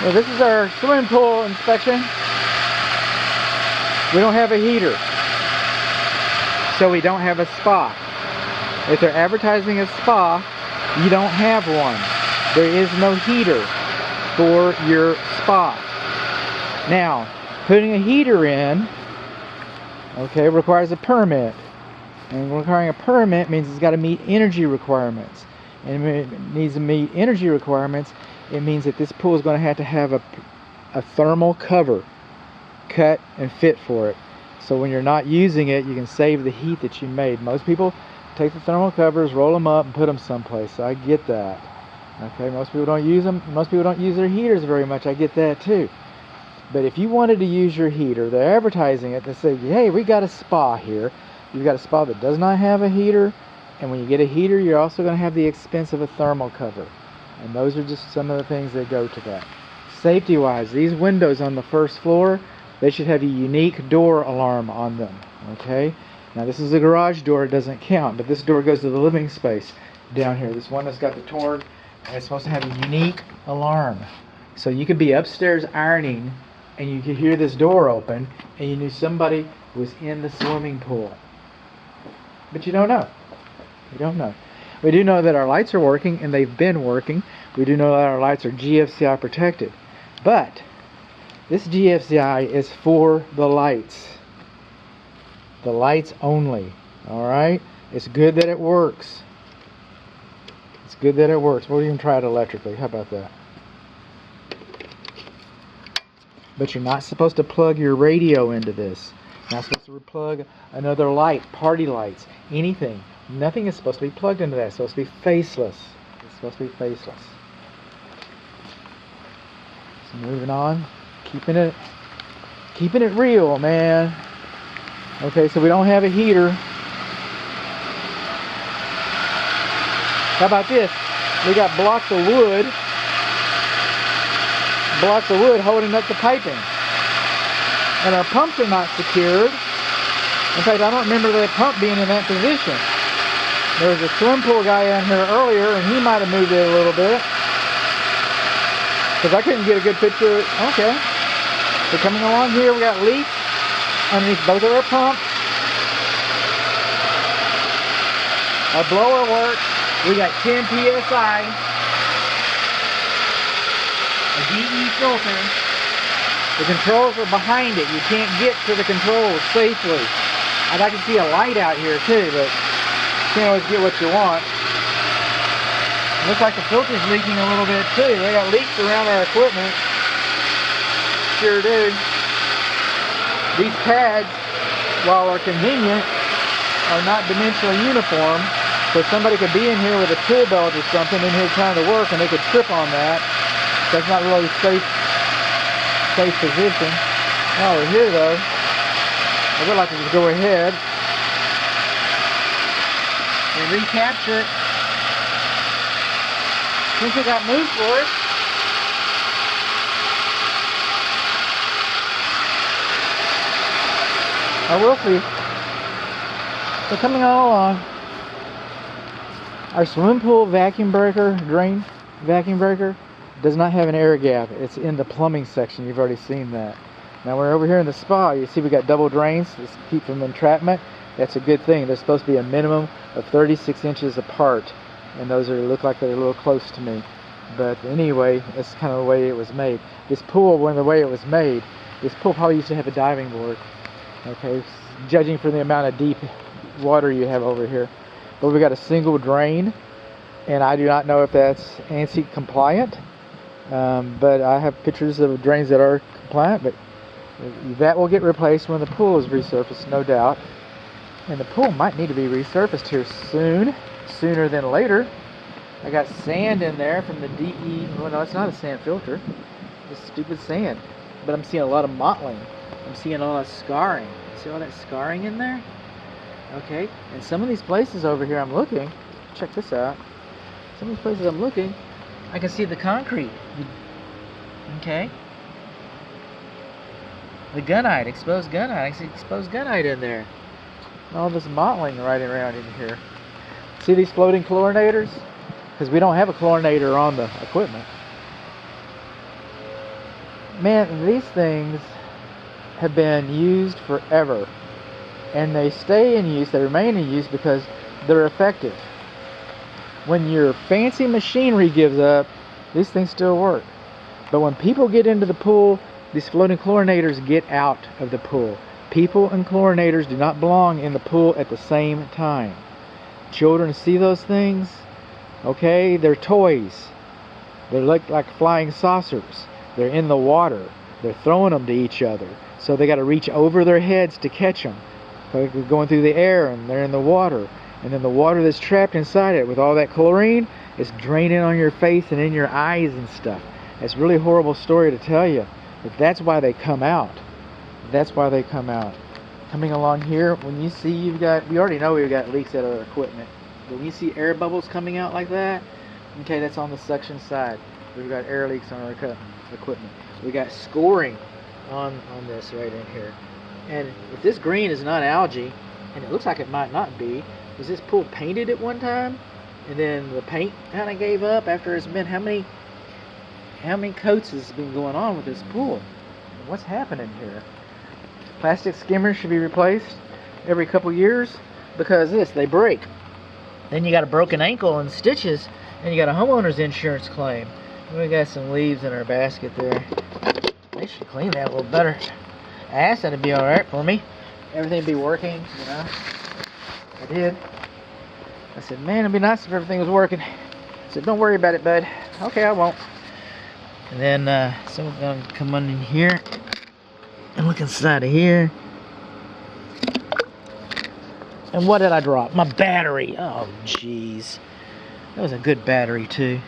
Well, this is our swimming pool inspection. We don't have a heater, so we don't have a spa. If they're advertising a spa, you don't have one. There is no heater for your spa. Now, putting a heater in, okay, requires a permit. And requiring a permit means it's got to meet energy requirements. And if it needs to meet energy requirements, it means that this pool is going to have a thermal cover cut and fit for it. So when you're not using it, you can save the heat that you made. Most people take the thermal covers, roll them up, and put them someplace. So I get that. Okay, most people don't use them. Most people don't use their heaters very much. I get that too. But if you wanted to use your heater, they're advertising it. They say, hey, we got a spa here. You've got a spa that does not have a heater. And when you get a heater, you're also going to have the expense of a thermal cover. And those are just some of the things that go to that. Safety-wise, these windows on the first floor, they should have a unique door alarm on them. Okay? Now this is a garage door, it doesn't count, but this door goes to the living space down here. This one has got the torn, and it's supposed to have a unique alarm. So you could be upstairs ironing, and you could hear this door open, and you knew somebody was in the swimming pool. But you don't know. You don't know. We do know that our lights are working, and they've been working. We do know that our lights are GFCI protected. But this GFCI is for the lights. The lights only. Alright? It's good that it works. It's good that it works. We'll even try it electrically. How about that? But you're not supposed to plug your radio into this. You're not supposed to plug another light, party lights, anything. Nothing is supposed to be plugged into that. It's supposed to be faceless. It's supposed to be faceless. So moving on. Keeping it real, man. Okay, so we don't have a heater. How about this? We got blocks of wood holding up the piping. And our pumps are not secured. In fact, I don't remember that pump being in that position. There was a swim pool guy down here earlier, and he might have moved it a little bit. Because I couldn't get a good picture. Okay. So coming along here, we got leaks underneath both of our pumps. Our blower works. We got 10 PSI. A DE filter. The controls are behind it. You can't get to the controls safely. I'd like to see a light out here too, but you can't always get what you want. Looks like the filter's leaking a little bit too. They got leaks around our equipment. Sure do. These pads, while are convenient, are not dimensionally uniform. So somebody could be in here with a tool belt or something in here trying to work, and they could trip on that. That's not really a safe position. While we're here though, I would like to just go ahead and recapture it. Since it got moved for it. I will see. So coming all along, our swimming pool vacuum breaker, drain vacuum breaker, does not have an air gap. It's in the plumbing section. You've already seen that. Now we're over here in the spa. You see we got double drains to keep from entrapment. That's a good thing. They're supposed to be a minimum of 36 inches apart. And those look like they're a little close to me. But anyway, that's kind of the way it was made. This pool, when the way it was made, this pool probably used to have a diving board. Okay, judging from the amount of deep water you have over here. But we got a single drain, and I do not know if that's ANSI compliant. But I have pictures of drains that are compliant, but that will get replaced when the pool is resurfaced, no doubt. And the pool might need to be resurfaced here soon, sooner than later. I got sand in there from the DE. Well, no, it's not a sand filter. It's stupid sand. But I'm seeing a lot of mottling. I'm seeing a lot of scarring. See all that scarring in there? Okay. And some of these places over here I'm looking, check this out. Some of these places I'm looking, I can see the concrete. Okay. The gunite, exposed gunite. I see exposed gunite in there. And all this mottling right around in here. See these floating chlorinators? Because we don't have a chlorinator on the equipment. Man, these things have been used forever. And they stay in use, they remain in use because they're effective. When your fancy machinery gives up, these things still work. But when people get into the pool, these floating chlorinators get out of the pool. People and chlorinators do not belong in the pool at the same time. Children see those things, okay? They're toys. They look like flying saucers. They're in the water. They're throwing them to each other. So they got to reach over their heads to catch them. They're going through the air and they're in the water. And then the water that's trapped inside it with all that chlorine is draining on your face and in your eyes and stuff. It's a really horrible story to tell you. But that's why they come out. That's why they come out. Coming along here, when you see we already know we've got leaks at our equipment. But when you see air bubbles coming out like that, okay, that's on the suction side. We've got air leaks on our equipment. We got scoring on this right in here. And if this green is not algae, and it looks like it might not be, was this pool painted at one time? And then the paint kind of gave up after it's been how many coats has been going on with this pool? What's happening here? Plastic skimmers should be replaced every couple years because they break. Then you got a broken ankle and stitches, and you got a homeowner's insurance claim. We got some leaves in our basket there. They should clean that a little better. I asked that it'd be alright for me. Everything be working, you know. I did. I said, man, it'd be nice if everything was working. I said, don't worry about it, bud. Okay, I won't. And then someone's gonna come on in here and look inside of here. And what did I drop? My battery. Oh, jeez. That was a good battery, too.